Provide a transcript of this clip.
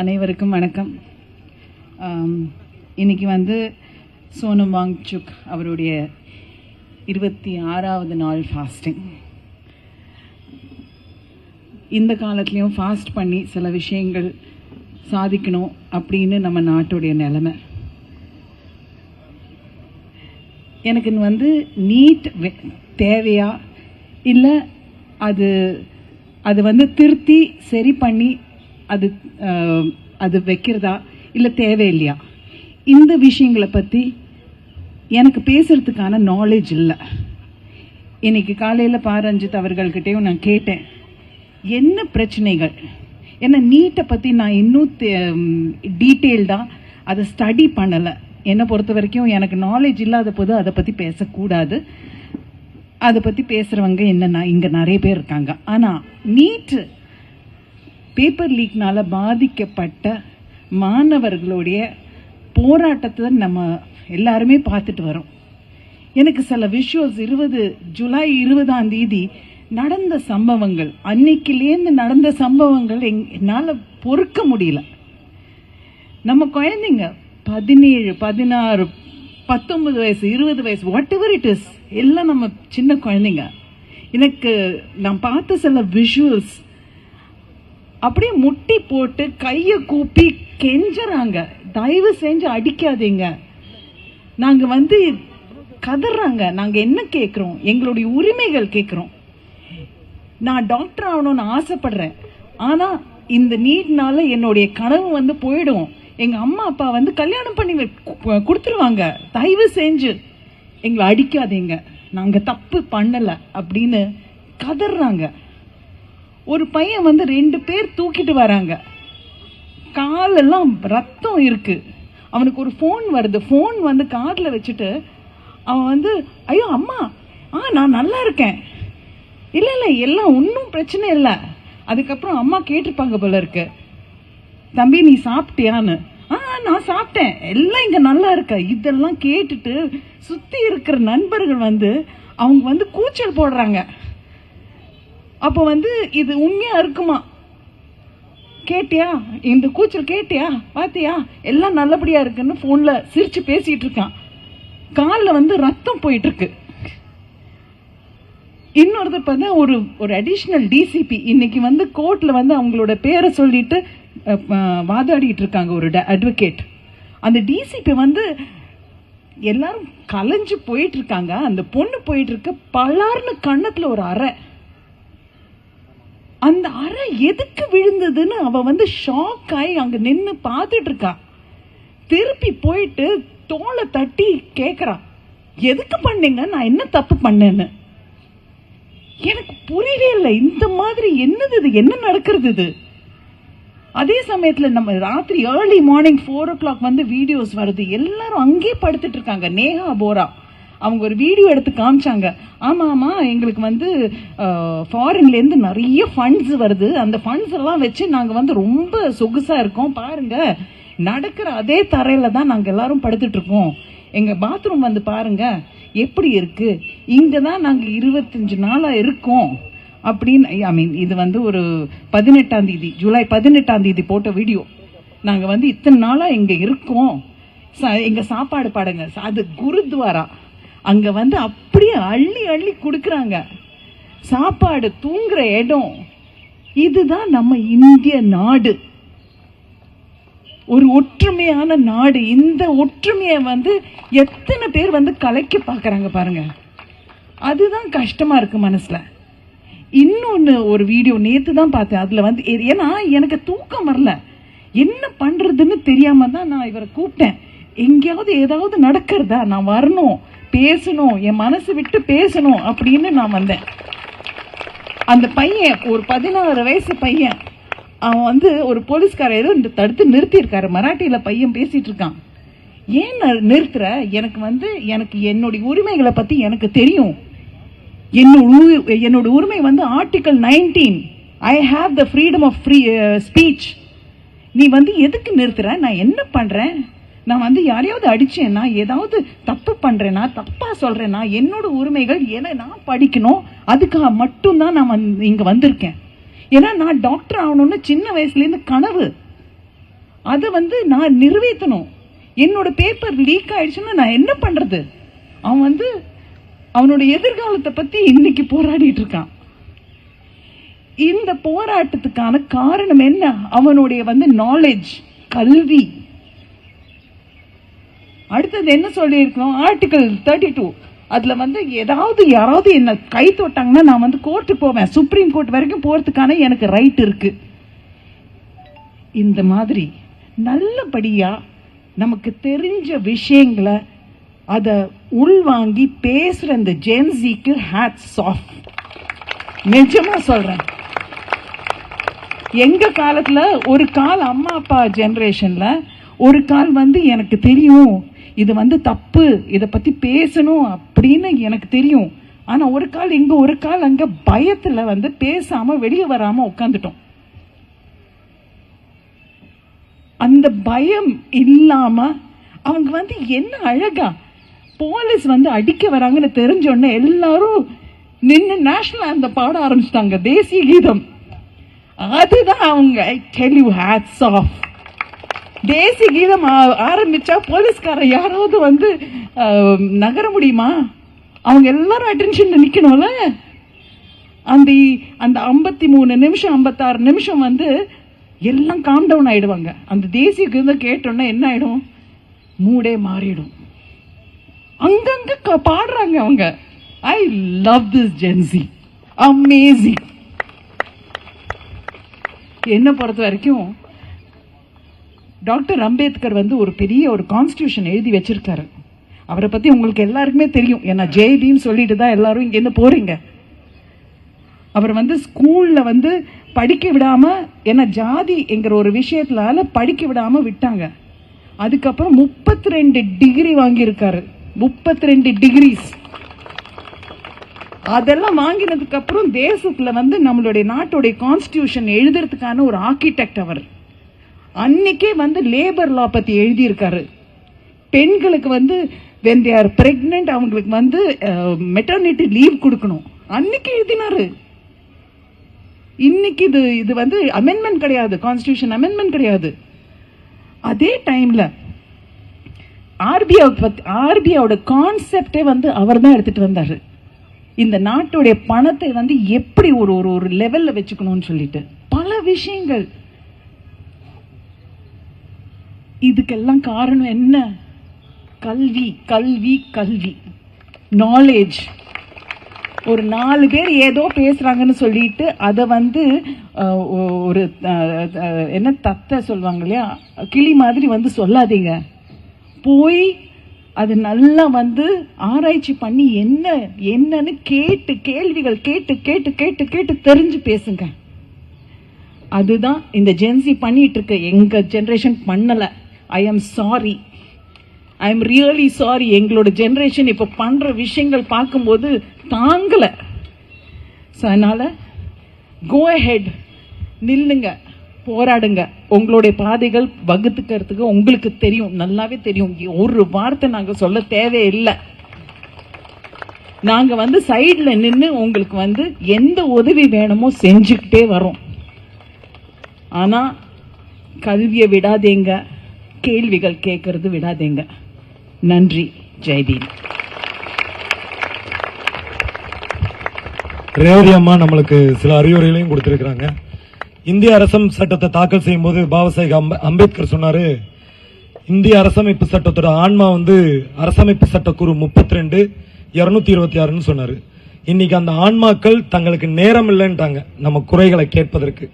அனைவருக்கும் வணக்கம். இன்னைக்கு வந்து சோனம் வாங்சுக் அவருடைய 26வது நாள் ஃபாஸ்டிங். இந்த காலத்துலேயும் ஃபாஸ்ட் பண்ணி சில விஷயங்கள் சாதிக்கணும் அப்படின்னு நம்ம நாட்டுடைய நிலைமை. எனக்கு வந்து நீட் தேவையா இல்லை அது வந்து திருத்தி சரி பண்ணி அது வைக்கிறதா இல்லை தேவையில்லையா, இந்த விஷயங்களை பற்றி எனக்கு பேசுறதுக்கான நாலேஜ் இல்லை. இன்னைக்கு காலையில் பாரஞ்சித் அவர்கள்கிட்டையும் நான் கேட்டேன், என்ன பிரச்சனைகள், ஏன்னா நீட்டை பற்றி நான் இன்னும் டீட்டெயில்டாக அதை ஸ்டடி பண்ணலை. என்னை பொறுத்த வரைக்கும் எனக்கு நாலேஜ் இல்லாத போது அதை பற்றி பேசக்கூடாது. அதை பற்றி பேசுகிறவங்க என்னன்னா இங்கே நிறைய பேர் இருக்காங்க. ஆனால் நீட் பேப்பர் லீக்னால் பாதிக்கப்பட்ட மாணவர்களுடைய போராட்டத்தை நம்ம எல்லாருமே பார்த்துட்டு வரோம். எனக்கு சில விஷுவல்ஸ் ஜூலை 20 நடந்த சம்பவங்கள், அன்னைக்கிலேருந்து நடந்த சம்பவங்கள் என்னால் பொறுக்க முடியல. நம்ம குழந்தைங்க 17, 16, 19 வயசு, 20 வயசு, வாட் எவர் இட் இஸ், எல்லாம் நம்ம சின்ன குழந்தைங்க. எனக்கு நான் பார்த்த சில விஷுவல்ஸ் அப்படியே முட்டி போட்டு கையை கூப்பி கெஞ்சறாங்க, தயவு செஞ்சு அடிக்காதீங்க, நாங்கள் வந்து கதறாங்க, நாங்கள் என்ன கேட்குறோம், எங்களுடைய உரிமைகள் கேட்குறோம். நான் டாக்டர் ஆகணும்னு ஆசைப்படுறேன், ஆனால் இந்த நீட்னால என்னுடைய கனவு வந்து போயிடும். எங்கள் அம்மா அப்பா வந்து கல்யாணம் பண்ணி கொடுத்துருவாங்க, தயவு செஞ்சு எங்களை அடிக்காதீங்க, நாங்கள் தப்பு பண்ணலை அப்படின்னு கதறாங்க. ஒரு பையன் வந்து 2 பேர் தூக்கிட்டு வராங்க, காலெல்லாம் ரத்தம் இருக்கு. அவனுக்கு ஒரு ஃபோன் வருது, ஃபோன் வந்து காதில் வச்சுட்டு அவன் வந்து ஐயோ அம்மா நான் நல்லா இருக்கேன், இல்லை இல்லை எல்லாம் ஒன்றும் பிரச்சனை இல்லை. அதுக்கப்புறம் அம்மா கேட்டிருப்பாங்க போல இருக்கு, தம்பி நீ சாப்பிட்டியான்னு. நான் சாப்பிட்டேன், எல்லாம் இங்கே நல்லா இருக்க. இதெல்லாம் கேட்டுட்டு சுற்றி இருக்கிற நண்பர்கள் வந்து அவங்க வந்து கூச்சல் போடுறாங்க. அப்போ வந்து இது உண்மையா இருக்குமா, கேட்டியா இந்த கூச்சல், கேட்டியா பாத்தியா எல்லாம் நல்லபடியா இருக்குன்னு போன்ல சிரிச்சு பேசிட்டு இருக்கான், காலில் வந்து ரத்தம் போயிட்டு இருக்கு. இன்னொருத்தர் பார்த்தா ஒரு அடிஷனல் டிசிபி இன்னைக்கு வந்து கோர்ட்ல வந்து அவங்களோட பேரை சொல்லிட்டு வாதாடிட்டு இருக்காங்க, ஒரு அட்வொகேட். அந்த டிசிபி வந்து எல்லாரும் கலைஞ்சு போயிட்டு இருக்காங்க, அந்த பொண்ணு போயிட்டு இருக்க, பலார்னு கண்ணத்துல ஒரு அறை, அந்த அறை எதுக்கு விழுந்ததுன்னு அவ வந்து ஷாக் ஆகி அங்க நின்று பார்த்துட்டு இருக்கா. திருப்பி போயிட்டு தோலை தட்டி கேக்குறா, எதுக்கு பண்ணீங்க, நான் என்ன தப்பு பண்ணேன்னு. எனக்கு புரியவே இல்லை, இந்த மாதிரி என்னது இது, என்ன நடக்கிறது இது. அதே சமயத்துல நம்ம ராத்திரி ஏர்லி மார்னிங் 4 o'clock வந்து வீடியோஸ் வருது, எல்லாரும் அங்கே படுத்துட்டு இருக்காங்க. நேஹா போரா அவங்க ஒரு வீடியோ எடுத்து காமிச்சாங்க, ஆமா எங்களுக்கு வந்து ஃபாரின்ல இருந்து நிறைய ஃபண்ட்ஸ் வருது, அந்த ஃபண்ட்ஸ் எல்லாம் வச்சு நாங்க வந்து ரொம்ப சொகுசா இருக்கோம், பாருங்க நடக்கிற அதே தரையில தான் நாங்க எல்லாரும் படுத்துட்டு இருக்கோம், எங்க பாத்ரூம் வந்து பாருங்க எப்படி இருக்கு, இங்கதான் நாங்க 25 நாளா இருக்கோம் அப்படின்னு. இது வந்து ஒரு 18ஆம் தேதி, ஜூலை 18ஆம் தேதி போட்ட வீடியோ. நாங்க வந்து இத்தனை நாளா இங்க இருக்கோம், எங்க சாப்பாடு பாடுங்க, அது குருத்வாரா, அங்க வந்து அப்படியே அள்ளி அள்ளி கொடுக்கறாங்க சாப்பாடு, தூங்குற இடம். இதுதான் நம்ம இந்திய நாடு, ஒரு ஒற்றுமையான நாடு. இந்த ஒற்றுமையை வந்து எத்தனை பேர் வந்து கலைக்க பாக்குறாங்க பாருங்க, அதுதான் கஷ்டமா இருக்கு மனசுல. இன்னொன்னு ஒரு வீடியோ நேத்து தான் பார்த்தேன், அதுல வந்து ஏன்னா எனக்கு தூக்கம் வரல, என்ன பண்றதுன்னு தெரியாம தான் நான் இவரை கூப்பிட்டேன். எங்கேயாவது ஏதாவது நடக்கிறதா, நான் வரணும், பேசணும், என் மனசு விட்டு பேசணும் அப்படின்னு நான் வந்தேன். அந்த பையன் ஒரு 16 வயசு பையன், அவன் வந்து ஒரு போலீஸ்கார ஏதோ தடுத்து நிறுத்தியிருக்காரு, மராட்டியில பையன் பேசிட்டு இருக்கான். ஏன் நிறுத்துற, எனக்கு என்னுடைய உரிமைகளை பத்தி எனக்கு தெரியும், என்னோட உரிமை வந்து article 19, I have the freedom of speech. நீ வந்து எதுக்கு நிறுத்துற, நான் என்ன பண்றேன், நான் வந்து யாரையாவது அடிச்சேன்னா, ஏதாவது தப்பு பண்றேன்னா, தப்பா சொல்றேன்னா, என்னோட உரிமைகள் நான் படிக்கணும், அதுக்காக மட்டும்தான் நான் இங்க வந்திருக்கேன். ஏன்னா நான் டாக்டர் ஆகணும்னு சின்ன வயசுல இருந்து கனவு. அதை வந்து நான் நிறைவேற்றணும். என்னோட பேப்பர் லீக் ஆயிடுச்சுன்னா நான் என்ன பண்றது? அவன் வந்து அவனோட எதிர்காலத்தை பத்தி இன்னைக்கு போராடிட்டு இருக்கான். இந்த போராட்டத்துக்கான காரணம் என்ன? அவனுடைய வந்து நாலேஜ், கல்வி. அடுத்தது என்ன சொல்லி இருக்கணும்? ஆர்டிகல் 32 அதுல வந்து யாராவது என்ன கை தொட்டாங்கன்னா நான் வந்து கோர்ட்டு போவேன், சுப்ரீம் கோர்ட் வரைக்கும் போறதுக்கான எனக்கு ரைட் இருக்கு. இந்த மாதிரி நல்லபடியா நமக்கு தெரிஞ்ச விஷயங்களை அத உள்வாங்கி பேசுற இந்த ஜென்சிக்கு ஹேட்ஸ் ஆஃப். நிஜமா சொல்றேன். எங்க காலத்துல ஒரு கால் அம்மா அப்பா ஜெனரேஷன்ல ஒரு கால் வந்து எனக்கு தெரியும் இது வந்து தப்பு, இத பத்தி பேசணும் அப்படின்னு எனக்கு தெரியும். ஆனா ஒரு கால் இங்க ஒரு கால் அங்க பயத்துல வந்து பேசாம வெளியே வராம உட்காந்துட்டோம். அந்த பயம் இல்லாம அவங்க வந்து என்ன அழகா போலீஸ் வந்து அடிக்க வராங்கன்னு தெரிஞ்சோடனே எல்லாரும் நின்று நேஷனல் அந்த பாட ஆரம்பிச்சிட்டாங்க, தேசிய கீதம். அதுதான் அவங்க டெல் யூ ஹேட்ஸ் ஆஃப். தேசிய கீதம் ஆரம்பிச்சா போலீஸ்கார யாராவது வந்து நகர முடியுமா? அவங்க எல்லாரும் அட்டென்ஷன்ல நிக்கணும்ல. அந்த 53 நிமிஷம் 56 நிமிஷம் வந்து எல்லாம் காம் டவுன் ஆயிடுவாங்க. அந்த தேசிய கீதம் கேட்டோன்னா என்ன ஆயிடும்? மூடே மாறிடும். அங்கங்க பாடுறாங்க அவங்க. I love this Jency, amazing. என்ன பொறுத்த வரைக்கும் டாக்டர் அம்பேத்கர் வந்து ஒரு பெரிய ஒரு கான்ஸ்டிடியூஷன் எழுதி வச்சிருக்காரு. அவரை பத்தி உங்களுக்கு எல்லாருக்குமே தெரியும். ஏன்னா ஜெய்பீம் சொல்லிட்டு தான் எல்லாரும் இங்க இருந்து போறீங்க. அவர் வந்து ஸ்கூல்ல வந்து படிக்க விடாம, ஏன்னா ஜாதி என்கிற ஒரு விஷயத்தினால படிக்க விடாம விட்டாங்க. அதுக்கப்புறம் 32 டிகிரி வாங்கியிருக்காரு. 32 டிகிரிஸ். அதெல்லாம் வாங்கினதுக்கு அப்புறம் தேசத்துல வந்து நம்மளுடைய நாட்டுடைய கான்ஸ்டிடியூஷன் எழுதுறதுக்கான ஒரு ஆர்கிடெக்ட் அவர். அன்னைக்கே வந்து லேபர் லா பத்தி எழுதியிருக்காரு. பெண்களுக்கு வந்து when they are pregnant அவங்களுக்கு வந்து மெட்டர்னிட்டி லீவ் கொடுக்கணும், அன்னைக்கு எழுதினாரு. இன்னைக்கு இது வந்து அமெண்ட்மெண்ட் கிடையாது, கான்ஸ்டிடியூஷன் அமெண்ட்மெண்ட் கிடையாது. அதே டைம்ல ஆர்பிஐயோட கான்செப்டே வந்து அவர் தான் எடுத்துட்டு வந்தாரு. இந்த நாட்டுடைய பணத்தை வந்து எப்படி ஒரு லெவல்ல வச்சுக்கணும்னு சொல்லிட்டு பல விஷயங்கள். இதுக்கெல்லாம் காரணம் என்ன? கல்வி, கல்வி, கல்வி, நாலேஜ். ஒரு 4 பேர் ஏதோ பேசுறாங்கன்னு சொல்லிட்டு அதை வந்து ஒரு என்ன தத்தை சொல்லுவாங்க இல்லையா, கிளி மாதிரி வந்து சொல்லாதீங்க. போய் அது நல்லா வந்து ஆராய்ச்சி பண்ணி என்னன்னு கேள்விகள் கேட்டு தெரிஞ்சு பேசுங்க. அதுதான் இந்த ஜென்சி பண்ணிட்டு இருக்க. எங்க ஜெனரேஷன் பண்ணல. I am sorry, I am really sorry. எங்களோட ஜெனரேஷன் இப்ப பண்ற விஷயங்கள் பார்க்கும்போது தாங்கல. அதனால கோ அஹெட், நில்லுங்க, போராடுங்க. உங்களுடைய பாதைகள் வகுத்துக்கிறதுக்கு உங்களுக்கு தெரியும், நல்லாவே தெரியும். ஒரு வார்த்தை நாங்க சொல்ல தேவையில்லை. நாங்க வந்து சைட்ல நின்று உங்களுக்கு வந்து எந்த உதவி வேணுமோ செஞ்சுக்கிட்டே வரோம். ஆனா கல்வியை விடாதீங்க, கேள்விகள் கேட்கறது விடாதீங்க. நன்றி. ஜெய்தீப். ரேவதி அம்மா நம்மளுக்கு சில அறிவுரைகளையும் கொடுத்திருக்கிறாங்க. இந்திய அரசமைப்பு சட்டத்தை தாக்கல் செய்யும் போது பாபாசாஹேப் அம்பேத்கர் சொன்னாரு, இந்திய அரசமைப்பு சட்டத்தோட ஆன்மா வந்து அரசமைப்பு சட்டக்கூறு 32 226 சொன்னாரு. இன்னைக்கு அந்த ஆன்மாக்கள் தங்களுக்கு நேரம் இல்லைன்ட்டாங்க நம்ம குறைகளை கேட்பதற்கு.